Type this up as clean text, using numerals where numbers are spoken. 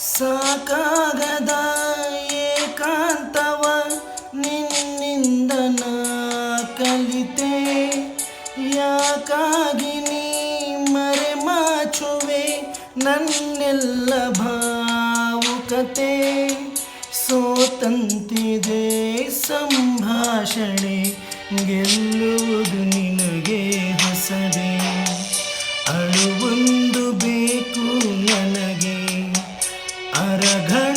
ಸಾಕಾಗದ ಏಕಾಂತವ ನಿನ್ನಿಂದ ನಾ ಕಲಿತೆ. ಯಾಕಾಗಿ ನೀ ಮರೆಮಾಚುವೆ ನನ್ನೆಲ್ಲ ಭಾವುಕತೆ. ಸೋತಂತಿದೆ ಸಂಭಾಷಣೆ, ಗೆಲ್ಲುವುದು ನಿನಗೆ ಹೊಸದೆ. ಅಳುವೊಂದು ಬೇಕು ನನಗೆ, ಅರಘ